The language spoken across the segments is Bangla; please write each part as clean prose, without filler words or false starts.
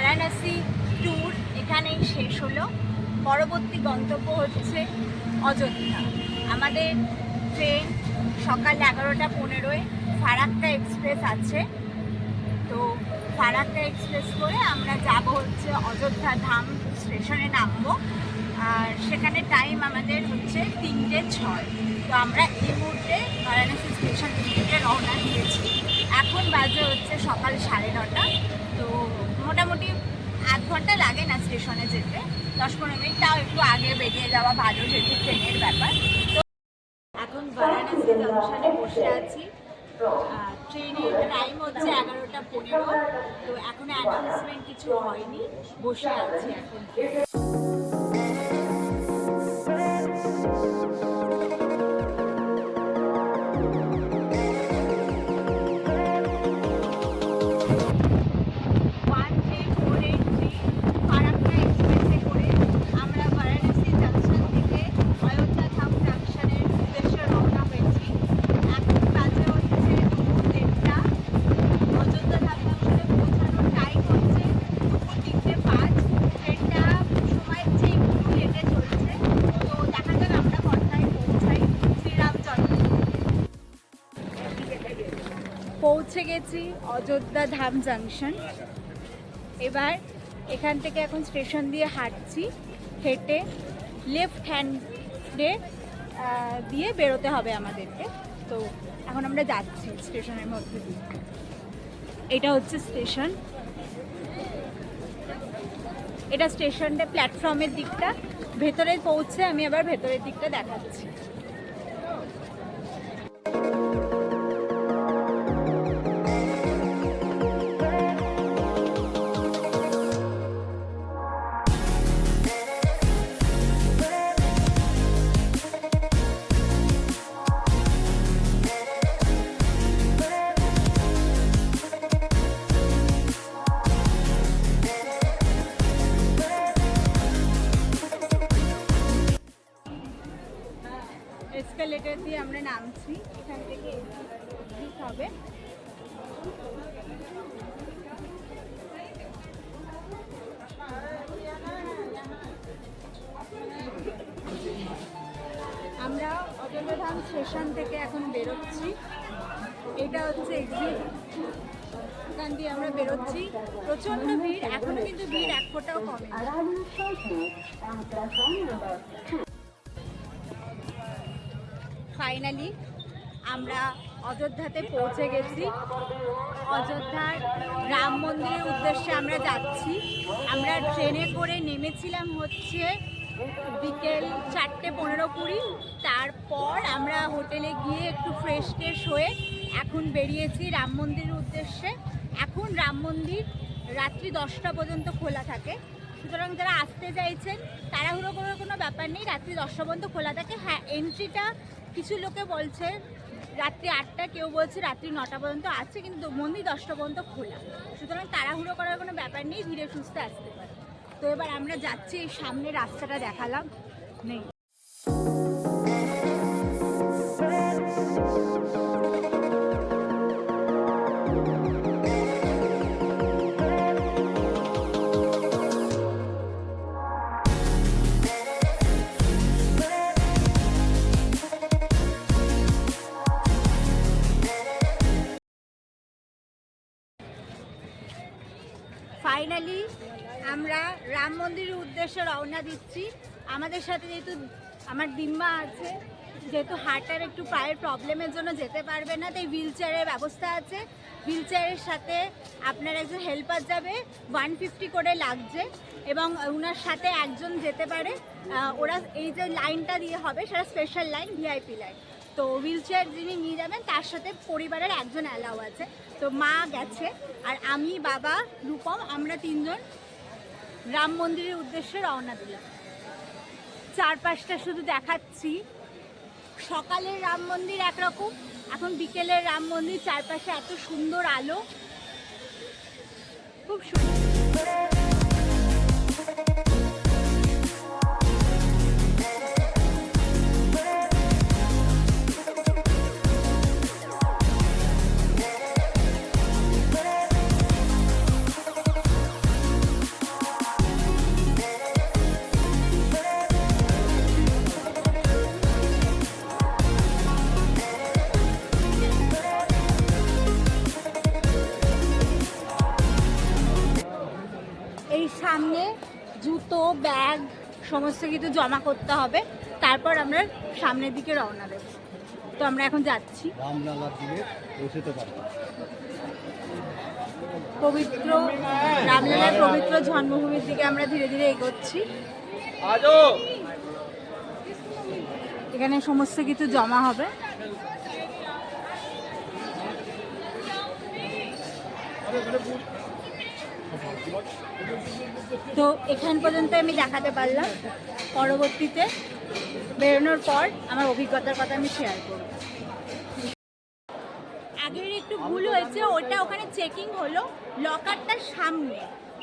বারাণসী ট্যুর এখানেই শেষ হলো। পরবর্তী গন্তব্য হচ্ছে অযোধ্যা। আমাদের ট্রেন সকাল 11:15 ফারাক্কা এক্সপ্রেস আছে। তো ফারাক্কা এক্সপ্রেস করে আমরা যাব হচ্ছে অযোধ্যা ধাম স্টেশনে নামবো। আর সেখানে টাইম আমাদের হচ্ছে 3:06। তো আমরা এই মুহূর্তে বারাণসী স্টেশন থেকে রওনা দিয়েছি। এখন বাজে হচ্ছে সকাল 9:30। তো মোটামুটি আধ ঘন্টা লাগে না স্টেশনে যেতে, 10-15 মিনিট। তাও একটু আগে বেরিয়ে যাওয়া ভালো, যেহেতু ট্রেনের ব্যাপার। তো এখন বারাণসী জংশনে বসে আছি। ট্রেনের টাইম হচ্ছে 11:15। তো এখনো অ্যানাউন্সমেন্ট কিছু হয়নি, বসে আছি এখন। পৌঁছে গেছি অযোধ্যা ধাম জাংশন। এবার এখান থেকে এখন স্টেশন দিয়ে হাঁটছি। হেঁটে লেফট হ্যান্ডে দিয়ে বেরোতে হবে আমাদেরকে। তো এখন আমরা যাচ্ছি স্টেশনের মধ্যে দিয়ে। এটা হচ্ছে স্টেশন, এটা স্টেশনটা প্ল্যাটফর্মের দিকটা। ভেতরে পৌঁছে আমি আবার ভেতরের দিকটা দেখাচ্ছি। এসকালেটর দিয়ে আমরা নামছি। এখান থেকে হবে। আমরা অযোধ্যাধাম স্টেশন থেকে এখন বেরোচ্ছি। এটা হচ্ছে এক্সিট, এখান দিয়ে আমরা বেরোচ্ছি। প্রচণ্ড ভিড়, এখনো কিন্তু ভিড় এক ফোঁটাও কমে। ফাইনালি আমরা অযোধ্যাতে পৌঁছে গেছি। অযোধ্যার রাম মন্দিরের উদ্দেশ্যে আমরা যাচ্ছি। আমরা ট্রেনে করে নেমেছিলাম হচ্ছে বিকেল 4:15-20। তারপর আমরা হোটেলে গিয়ে একটু ফ্রেশ হয়ে এখন বেরিয়েছি রাম মন্দিরের উদ্দেশ্যে। এখন রাম মন্দির রাত্রি 10টা পর্যন্ত খোলা থাকে। সুতরাং যারা আসতে চাইছেন তাড়াহুড়ো করার কোনো ব্যাপার নেই, রাত্রি 10টা পর্যন্ত খোলা থাকে। হ্যাঁ, এন্ট্রিটা কিছু লোকে বলছে রাত্রি 8টা, কেউ বলছে রাত্রি 9টা পর্যন্ত আছে, কিন্তু মন্দির 10টা পর্যন্ত খোলা। সুতরাং তাড়াহুড়ো করার কোনো ব্যাপার নেই, ধীরে সুস্থে আসতে পারে। তো এবার আমরা যাচ্ছি, এই সামনে রাস্তাটা দেখালাম নেই। ফাইনালি আমরা রাম মন্দিরের উদ্দেশ্যে রওনা দিচ্ছি। আমাদের সাথে যেহেতু আমার ডিম্বা আছে, যেহেতু হার্টের একটু পায়ের প্রবলেমের জন্য যেতে পারবে না, তাই হুইল চেয়ারের ব্যবস্থা আছে। হুইল চেয়ারের সাথে আপনার একজন হেল্পার যাবে, 150 করে লাগছে, এবং ওনার সাথে একজন যেতে পারে। ওরা এই যে লাইনটা দিয়ে হবে সেটা স্পেশাল লাইন, ভিআইপি লাইন। তো হুইল চেয়ার যিনি নিয়ে যাবেন তার সাথে পরিবারের একজন অ্যালাউ আছে। তো মা গেছে, আর আমি, বাবা, রূপম, আমরা 3 জন রাম মন্দিরের উদ্দেশ্যে রওনা দিলাম। চারপাশটা শুধু দেখাচ্ছি। সকালের রাম মন্দির একরকম, এখন বিকেলের রাম মন্দির, চারপাশে এত সুন্দর আলো, খুব সুন্দর। এই সামনে জুতো ব্যাগ সমস্ত কিছু জমা করতে হবে, তারপর আমরা সামনের দিকে রওনা দেব। তো আমরা এখন যাচ্ছি রামলালার দিকে পৌঁছতে পারবো। পবিত্র রামলালার পবিত্র জন্মভূমির দিকে আমরা ধীরে ধীরে এগোচ্ছি। এখানে সমস্ত কিছু জমা হবে। তো এখান পর্যন্ত আমি দেখাতে পারলাম, পরবর্তীতে বেরোনোর পর আমার অভিজ্ঞতার কথা আমি শেয়ার করব। আগের একটু ভুল হয়েছে, ওটা ওখানে চেকিং হলো লকারটার সামনে,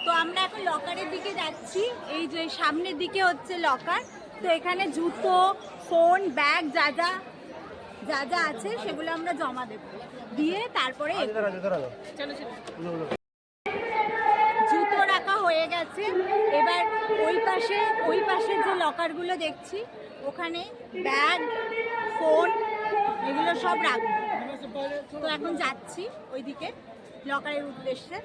তো আমরা এখন লকারের দিকে যাচ্ছি। এই যে সামনের দিকে হচ্ছে লকার, তো এখানে জুতো ফোন ব্যাগ যা যা আছে সেগুলো আমরা জমা দেব, দিয়ে তারপরে জুতো রাখা হয়ে গেছে। এবার ওই পাশে যে লকারগুলো দেখছি ওখানে ব্যাগ ফোন এগুলো সব রাখবো। তো এখন যাচ্ছি ওইদিকে লকারের উদ্দেশ্যে।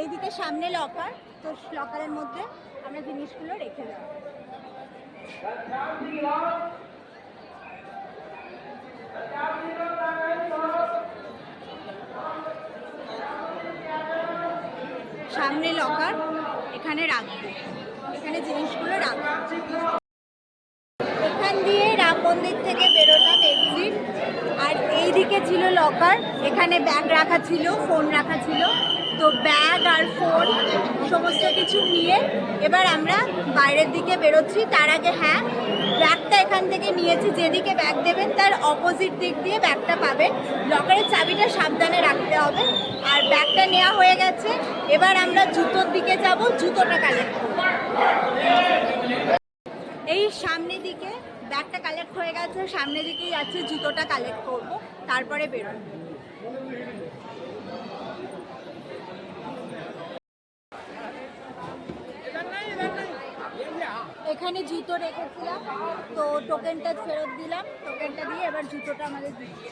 এইদিকে সামনে লকার, তো লকারের মধ্যে আমরা জিনিসগুলো রেখে দেবো। সামনে লকার, এখানে রাখবো, এখানে জিনিসগুলো রাখবো। এখান দিয়ে রাম মন্দির থেকে বেরোলাম এক্সিট, আর এই দিকে ছিল লকার, এখানে ব্যাগ রাখা ছিল ফোন রাখা ছিল। তো ব্যাগ আর ফোন সমস্ত কিছু নিয়ে এবার আমরা বাইরের দিকে বেরোচ্ছি। তার আগে হ্যাঁ, ব্যাগটা এখান থেকে নিয়েছি, যেদিকে ব্যাগ দেবেন তার অপোজিট দিক দিয়ে ব্যাগটা পাবেন। লকারের চাবিটা সাবধানে রাখতে হবে। আর ব্যাগটা নেওয়া হয়ে গেছে, এবার আমরা জুতোর দিকে যাব, জুতোটা কালেক্ট করব। এই সামনের দিকে ব্যাগটা কালেক্ট হয়ে গেছে, সামনের দিকেই যাচ্ছে, জুতোটা কালেক্ট করব, তারপরে বেরোব। এখানে জুতো রেখেছিলাম, তো টোকেনটা ফেরত দিলাম, টোকেনটা দিয়ে এবার জুতোটা আমাদের দিচ্ছি।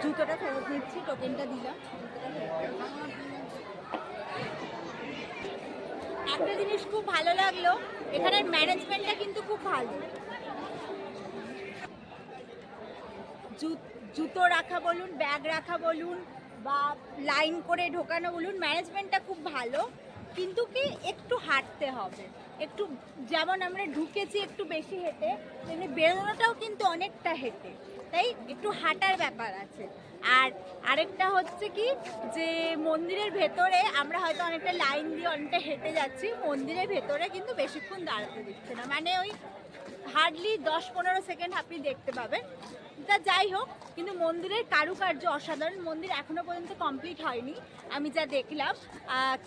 জুতোটা ফেরত দিচ্ছি, টোকেনটা দিলাম। একটা জিনিস খুব ভালো লাগলো, এখানের ম্যানেজমেন্টটা কিন্তু খুব ভালো। জুতো রাখা বলুন ব্যাগ রাখা বলুন বা লাইন করে ঢোকানো বলুন, ম্যানেজমেন্টটা খুব ভালো। কিন্তু কি একটু হাঁটতে হবে, একটু, যেমন আমরা ঢুকেছি একটু বেশি হেঁটে, তেমনি বেরোনোটাও কিন্তু অনেকটা হেঁটে, তাই একটু হাঁটার ব্যাপার আছে। আর আরেকটা হচ্ছে কি, যে মন্দিরের ভেতরে আমরা হয়তো অনেকটা লাইন দিয়ে অনেকটা হেঁটে যাচ্ছি, মন্দিরের ভেতরে কিন্তু বেশিক্ষণ দাঁড়াতে দিচ্ছে না, মানে ওই হার্ডলি 10-15 সেকেন্ড আপনি দেখতে পাবেন। তা যাই হোক, কিন্তু মন্দিরের কারুকার্য অসাধারণ। মন্দির এখনো পর্যন্ত কমপ্লিট হয়নি, আমি যা দেখলাম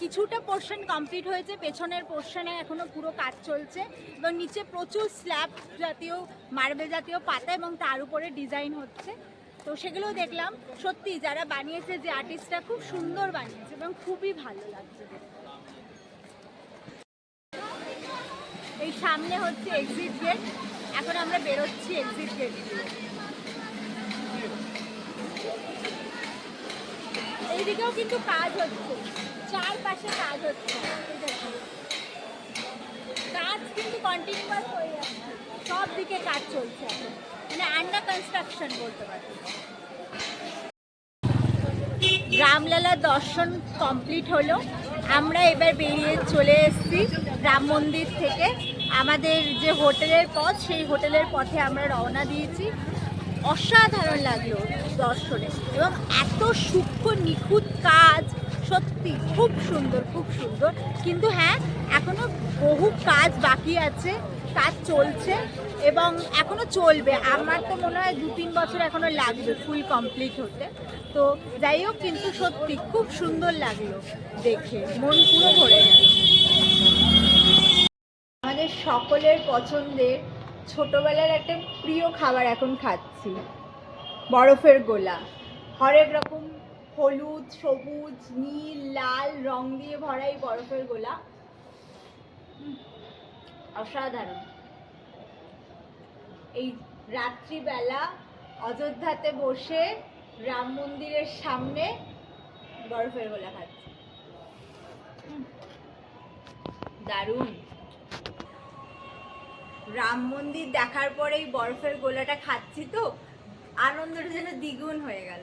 কিছুটা পোর্শন কমপ্লিট হয়েছে, পেছনের পোর্শনে এখনো পুরো কাজ চলছে, এবং নিচে প্রচুর স্ল্যাব জাতীয় মার্বেল জাতীয় পাতা এবং তার উপরে ডিজাইন হচ্ছে। তো সেগুলোও দেখলাম। সত্যি যারা বানিয়েছে, যে আর্টিস্টরা খুব সুন্দর বানিয়েছে এবং খুবই ভালো লাগছে। এই সামনে হচ্ছে এক্সিট গেট, এখন আমরা বেরোচ্ছি এক্সিট গেট দিয়ে। এইদিকেও কিন্তু কাজ হচ্ছে, চারপাশে কাজ হচ্ছে, কাজ কিন্তু কন্টিনিউয়াস হয়ে যাচ্ছে, সব দিকে কাজ চলছে এখন, মানে আন্ডার কনস্ট্রাকশন বলতে পারি। রামলালার দর্শন কমপ্লিট হলো, আমরা এবার বেরিয়ে চলে এসেছি রাম মন্দির থেকে। আমাদের যে হোটেলের পথ, সেই হোটেলের পথে আমরা রওনা দিয়েছি। অসাধারণ লাগলো দর্শনে, এবং এত সূক্ষ্ম নিখুঁত কাজ, সত্যি খুব সুন্দর খুব সুন্দর। কিন্তু হ্যাঁ, এখনো বহু কাজ বাকি আছে, কাজ চলছে এবং এখনো চলবে। আমার তো মনে হয় 2-3 বছর এখনো লাগবে ফুল কমপ্লিট হতে। তো যাই হোক, কিন্তু সত্যি খুব সুন্দর লাগলো দেখে, মন পুরো ভরে গেল। আমাদের সকলের পছন্দের ছোটবেলার একটা প্রিয় খাবার এখন খাচ্ছি, বরফের গোলা। হরেক রকম হলুদ সবুজ নীল লাল রং দিয়ে ভরা এই বরফের গোলা অসাধারণ। এই রাত্রিবেলা অযোধ্যাতে বসে রাম মন্দিরের সামনে বরফের গোলা খাচ্ছি। দারুণ। রাম মন্দির দেখার পরেই বরফের গোলাটা খাচ্ছি তো আনন্দটা যেন দ্বিগুণ হয়ে গেল।